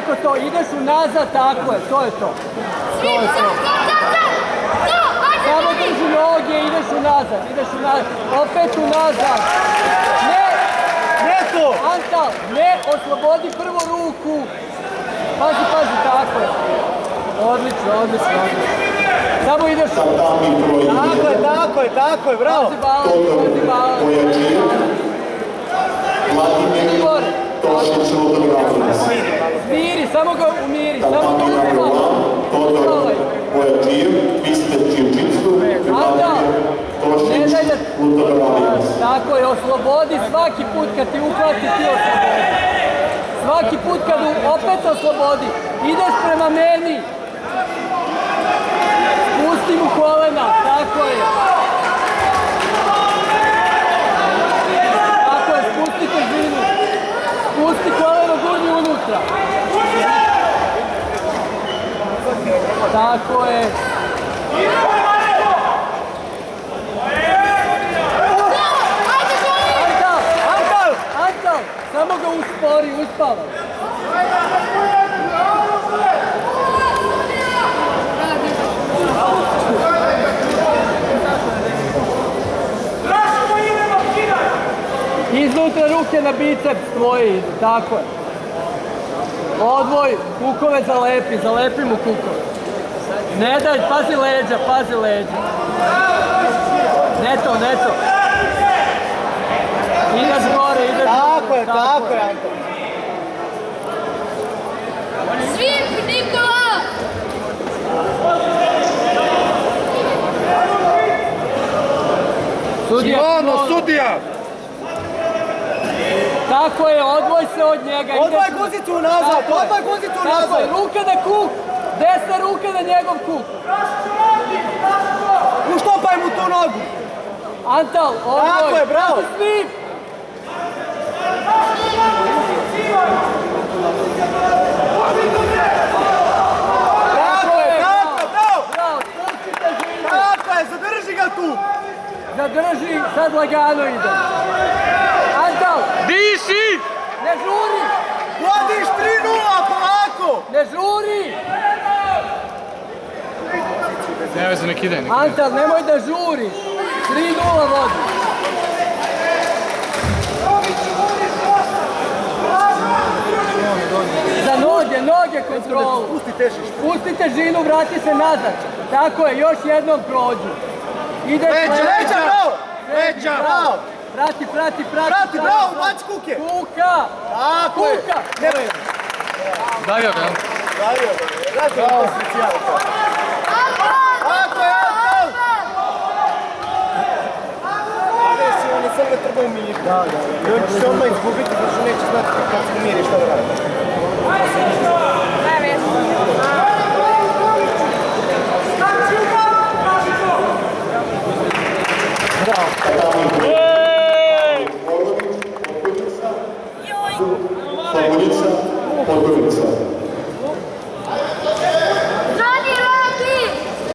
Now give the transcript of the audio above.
rekao to, ideš unazad, tako je, to je to. To je to. Samo drži noge, ideš unazad, opet unazad. Ne! Ne to! Antal, ne, oslobodi prvo ruku. Pazi, tako je. Odlično. Samo ideš. Tako je, bravo. Pazi balans. Smiri, samo ga umiri, samo ga uzimaj. Antal, ne daj da... Tako je, oslobodi svaki put kad ti uhvati, ti oslobodi. Svaki put kad opet oslobodi, ideš prema meni. Spusti mu kolena, tako je. Tako je, spusti težinu. Spusti koleno, gurni unutra. Tako je. Antal, samo ga uspori, uspavaj. Iznutra ruke na biceps tvoji idu, tako je. Odvoj, kukove zalepi mu kukove. Ne daj, pazi leđa. Ne to. Ideš gore. Tako je, Anton. Svip, Nikola! Sudija! Tako je, odvoj se od njega. Odvaj guzicu unazad, Tako je, ruka na kuk. Desna ruka na njegov kuk. Uštopaj mu tu nogu. Antal, odvoj. Tako je, bravo. Svip. Tako je, zadrži ga tu. Zadrži, sad lagano ide. Antal! Diši! Ne žuri! Vodiš 3:0, polako! Ne žuri! Ne veze, nek ide. Antal, nemoj da žuriš! 3:0 vodi! Za noge kontrolu! Pusti težinu, vrati se nazad! Tako je, još jednom prođu! Veća, bravo! Veća, bravo! Prati! Prati, bravo, baci kuke! Kuka! Tako je! Davio ga. Bravo! Tako je, Antal! On je samo treba umiriti. I on će se odmah izgubiti, zato što neće znati kad se umiri šta da radi.